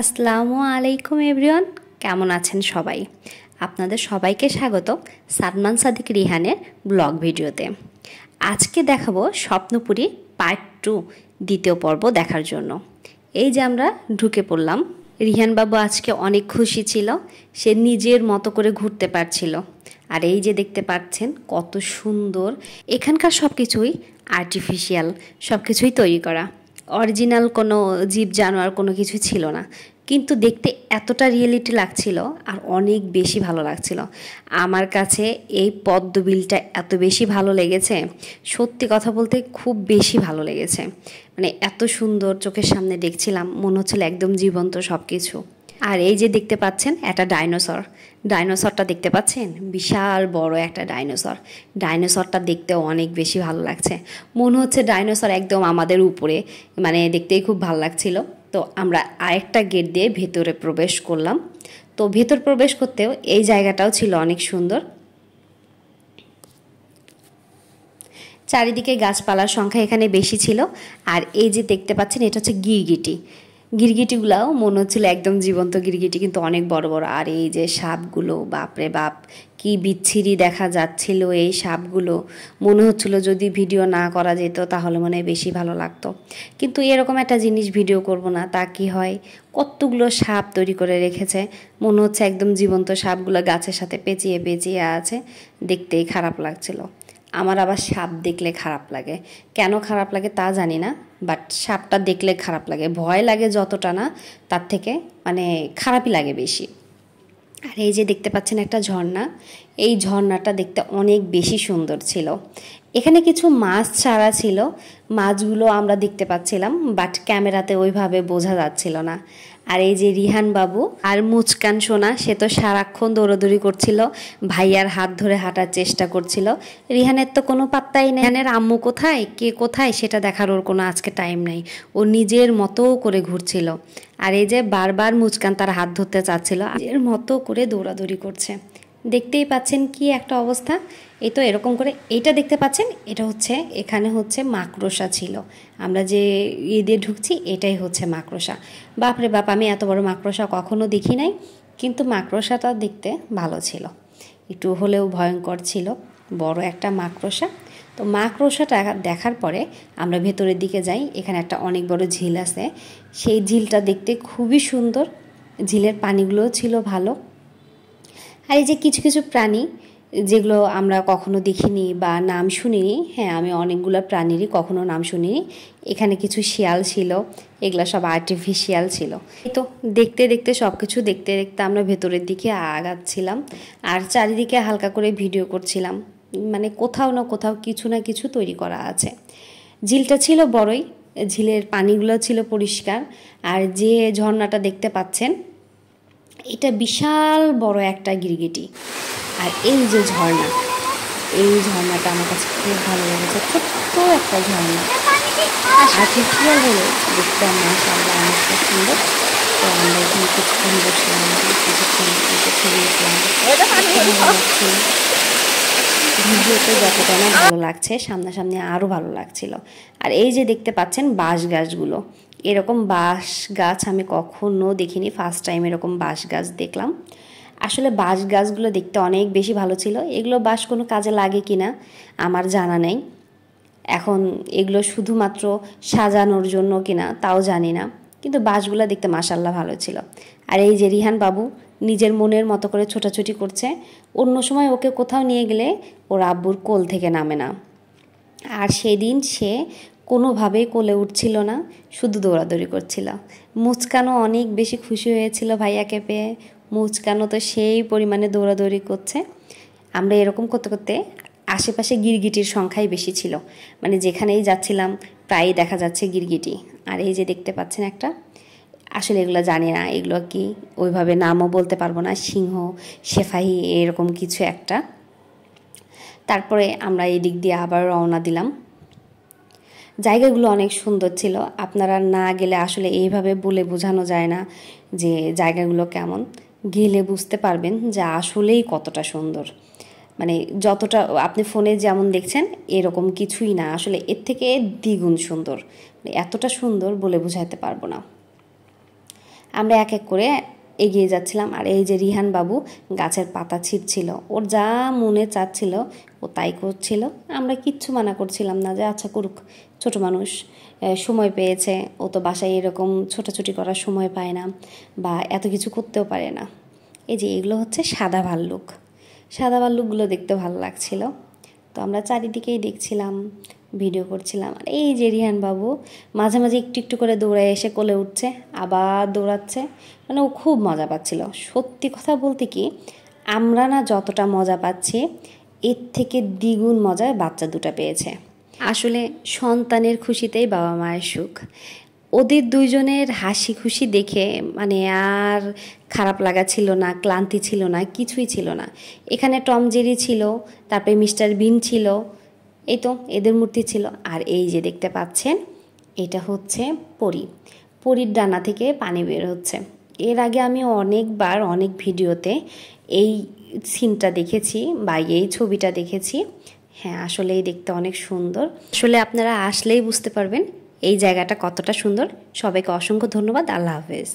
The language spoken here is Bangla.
আসসালামু আলাইকুম এভরিওয়ান, কেমন আছেন সবাই? আপনাদের সবাইকে স্বাগত সাদমান সাদিক রিহানের ব্লগ ভিডিওতে। আজকে দেখাবো স্বপ্নপুরী পার্ট 2 দ্বিতীয় পর্ব দেখার জন্য। এই যে আমরা ঢুকে পড়লাম। রিহান বাবু আজকে অনেক খুশি ছিল, সে নিজের মতো করে ঘুরতে পারছিল। আর এই যে দেখতে পাচ্ছেন কত সুন্দর, এখানকার সব কিছুই আর্টিফিশিয়াল, সব কিছুই তৈরি করা, অরিজিনাল কোনো জীব জানোয়ার কোনো কিছু ছিল না, কিন্তু দেখতে এতটা রিয়েলিটি লাগছিল আর অনেক বেশি ভালো লাগছিল। আমার কাছে এই পদ্মবিলটা এত বেশি ভালো লেগেছে, সত্যি কথা বলতে খুব বেশি ভালো লেগেছে। মানে এত সুন্দর চোখের সামনে দেখছিলাম, মনে হচ্ছিল একদম জীবন্ত সব কিছু। আর এই যে দেখতে পাচ্ছেন একটা ডাইনোসর, ডাইনোসরটা দেখতে পাচ্ছেন, বিশাল বড় একটা ডাইনোসর। ডাইনোসরটা দেখতেও অনেক বেশি ভালো লাগছে, মনে হচ্ছে ডাইনোসর একদম আমাদের উপরে, মানে দেখতেই খুব ভালো লাগছিল। তো আমরা আরেকটা গেট দিয়ে ভেতরে প্রবেশ করলাম। তো ভেতর প্রবেশ করতেও এই জায়গাটাও ছিল অনেক সুন্দর। চারিদিকে গাছপালার সংখ্যা এখানে বেশি ছিল। আর এই যে দেখতে পাচ্ছেন এটা হচ্ছে গিরগিটি। গিরগিটিগুলাও মনে হচ্ছিল একদম জীবন্ত গিরগিটি, কিন্তু অনেক বড় বড়। আর এই যে সাপগুলো, বাপরে বাপ কি বিচ্ছিরি দেখা যাচ্ছিল এই সাপগুলো। মনে হচ্ছিল যদি ভিডিও না করা যেত তাহলে মনে হয় বেশি ভালো লাগতো, কিন্তু এরকম একটা জিনিস ভিডিও করব না তা কি হয়। কতগুলো সাপ তৈরি করে রেখেছে, মনে হচ্ছে একদম জীবন্ত সাপগুলো গাছের সাথে পেঁচিয়ে পেঁচিয়ে আছে, দেখতেই খারাপ লাগছিল। আমার আবার সাপ দেখলে খারাপ লাগে, কেন খারাপ লাগে তা জানি না, বাট সাপটা দেখলে খারাপ লাগে। ভয় লাগে যতটা না, তার থেকে মানে খারাপই লাগে বেশি। আর এই যে দেখতে পাচ্ছেন একটা ঝর্ণা, এই ঝর্ণাটা দেখতে অনেক বেশি সুন্দর ছিল। এখানে কিছু মাছ ছাড়া ছিল, মাছগুলো আমরা দেখতে পাচ্ছিলাম, বাট ক্যামেরাতে ওইভাবে বোঝা যাচ্ছিল না। আর এই যে রিহান বাবু আর মুচকান সোনা, সে তো সারাক্ষণ দৌড়াদৌড়ি করছিল, ভাইয়ার হাত ধরে হাঁটার চেষ্টা করছিল। রিহানের তো কোনো পাত্তাই নেই, রিহানের আম্মু কোথায় কে কোথায় সেটা দেখার ওর কোনো আজকে টাইম নাই, ও নিজের মতো করে ঘুরছিল। আর এই যে বারবার মুচকান তার হাত ধরতে চাচ্ছিল, নিজের মতো করে দৌড়াদৌড়ি করছে। দেখতেই পাচ্ছেন কি একটা অবস্থা। এই তো এরকম করে এইটা দেখতে পাচ্ছেন, এটা হচ্ছে এখানে হচ্ছে মাকড়সা ছিল। আমরা যে দিয়ে ঢুকছি এটাই হচ্ছে মাকড়সা। বাপরে বাপ, আমি এত বড় মাকড়সা কখনো দেখি নাই, কিন্তু মাকড়সাটা দেখতে ভালো ছিল, একটু হলেও ভয়ঙ্কর ছিল, বড় একটা মাকড়সা। তো মাকড়সাটা দেখার পরে আমরা ভেতরের দিকে যাই। এখানে একটা অনেক বড় ঝিল আছে, সেই ঝিলটা দেখতে খুবই সুন্দর, ঝিলের পানিগুলোও ছিল ভালো। আর এই যে কিছু কিছু প্রাণী যেগুলো আমরা কখনো দেখিনি বা নাম শুনিনি, হ্যাঁ আমি অনেকগুলো প্রাণীরই কখনো নাম শুনিনি। এখানে কিছু শিয়াল ছিল, এগুলো সব আর্টিফিশিয়াল ছিল। তো দেখতে দেখতে সব কিছু দেখতে দেখতে আমরা ভেতরের দিকে আগাচ্ছিলাম আর চারিদিকে হালকা করে ভিডিও করছিলাম, মানে কোথাও না কোথাও কিছু না কিছু তৈরি করা আছে। ঝিলটা ছিল বড়ই, ঝিলের পানিগুলো ছিল পরিষ্কার। আর যে ঝর্ণাটা দেখতে পাচ্ছেন এটা বিশাল বড় একটা গিরগিটি। আর এই যে ঝর্ণা, এই ঝর্ণাটা আমার কাছে খুব ভালো লেগেছে, ছোট্ট একটা ঝর্ণা, আর্টিফিশিয়াল হলে দেখতে মাশাআল্লাহ অনেকটা সুন্দর। তো আমরা এখানে কিছুক্ষণ বসলাম, কিছুক্ষণ ছবি উঠলাম, ভিডিওতে যতটা না ভালো লাগছে সামনাসামনি আরও ভালো লাগছিল। আর এই যে দেখতে পাচ্ছেন বাঁশ গাছগুলো, এরকম বাঁশ গাছ আমি কখনো দেখিনি, ফার্স্ট টাইম এরকম বাঁশ গাছ দেখলাম। আসলে বাঁশ গাছগুলো দেখতে অনেক বেশি ভালো ছিল। এগুলো বাঁশ কোনো কাজে লাগে কি না আমার জানা নেই, এখন এগুলো শুধুমাত্র সাজানোর জন্য কিনা তাও জানি না, কিন্তু বাঁশগুলো দেখতে মাশাআল্লাহ ভালো ছিল। আর এই যে রিহান বাবু নিজের মনের মতো করে ছোটাছুটি করছে, অন্য সময় ওকে কোথাও নিয়ে গেলে ওর আব্বুর কোল থেকে নামে না। আর সেদিন সে কোনোভাবেই কোলে উঠছিল না, শুধু দৌড়াদৌড়ি করছিল। মুচকানও অনেক বেশি খুশি হয়েছিল ভাইয়াকে পেয়ে, মুচকানও তো সেই পরিমাণে দৌড়াদৌড়ি করছে। আমরা এরকম করতে করতে আশেপাশে গিরগিটির সংখ্যাই বেশি ছিল, মানে যেখানেই যাচ্ছিলাম প্রায়ই দেখা যাচ্ছে গিরগিটি। আর এই যে দেখতে পাচ্ছেন একটা, আসলে এগুলো জানি না এগুলো কি, ওইভাবে নামও বলতে পারবো না, সিংহ শেফাহি এরকম কিছু একটা। তারপরে আমরা এই দিক দিয়ে আবার রওনা দিলাম। জায়গাগুলো অনেক সুন্দর ছিল, আপনারা না গেলে আসলে এইভাবে বলে বোঝানো যায় না যে জায়গাগুলো কেমন, গেলে বুঝতে পারবেন যে আসলেই কতটা সুন্দর। মানে যতটা আপনি ফোনে যেমন দেখছেন এরকম কিছুই না, আসলে এর থেকে দ্বিগুণ সুন্দর, এতটা সুন্দর বলে বোঝাতে পারবো না। আমরা এক এক করে এগিয়ে যাচ্ছিলাম। আর এই যে রিহান বাবু গাছের পাতা ছিঁড়ছিল, ওর যা মনে চাচ্ছিল ও তাই করছিল। আমরা কিচ্ছু মানা করছিলাম না যে আচ্ছা করুক, ছোট মানুষ, সময় পেয়েছে, ও তো বাসায় এরকম ছোটাছুটি করার সময় পায় না বা এত কিছু করতেও পারে না। এই যে এগুলো হচ্ছে সাদা ভাল্লুক। সাদা ভাল্লুকগুলো দেখতে ভালো লাগছিল। তো আমরা চারিদিকেই দেখছিলাম, ভিডিও করছিলাম। আর এই যে রিহান বাবু মাঝে মাঝে একটু একটু করে দৌড়ায় এসে কোলে উঠছে, আবার দৌড়াচ্ছে, মানে ও খুব মজা পাচ্ছিল। সত্যি কথা বলতে কি, আমরা না যতটা মজা পাচ্ছি এর থেকে দ্বিগুণ মজায় বাচ্চা দুটো পেয়েছে। আসলে সন্তানের খুশিতেই বাবা মায়ের সুখ। ওদের দুইজনের হাসি খুশি দেখে মানে আর খারাপ লাগা ছিল না, ক্লান্তি ছিল না, কিছুই ছিল না। এখানে টম জেরি ছিল, তারপরে মিস্টার বিন ছিল, এই তো এদের মূর্তি ছিল। আর এই যে দেখতে পাচ্ছেন, এটা হচ্ছে পরী। পরীর ডানা থেকে পানি বের হচ্ছে। এর আগে আমি অনেকবার অনেক ভিডিওতে এই সিনটা দেখেছি বা এই ছবিটা দেখেছি। হ্যাঁ, আসলেই দেখতে অনেক সুন্দর। আসলে আপনারা আসলেই বুঝতে পারবেন এই জায়গাটা কতটা সুন্দর। সবাইকে অসংখ্য ধন্যবাদ। আল্লাহ হাফেজ।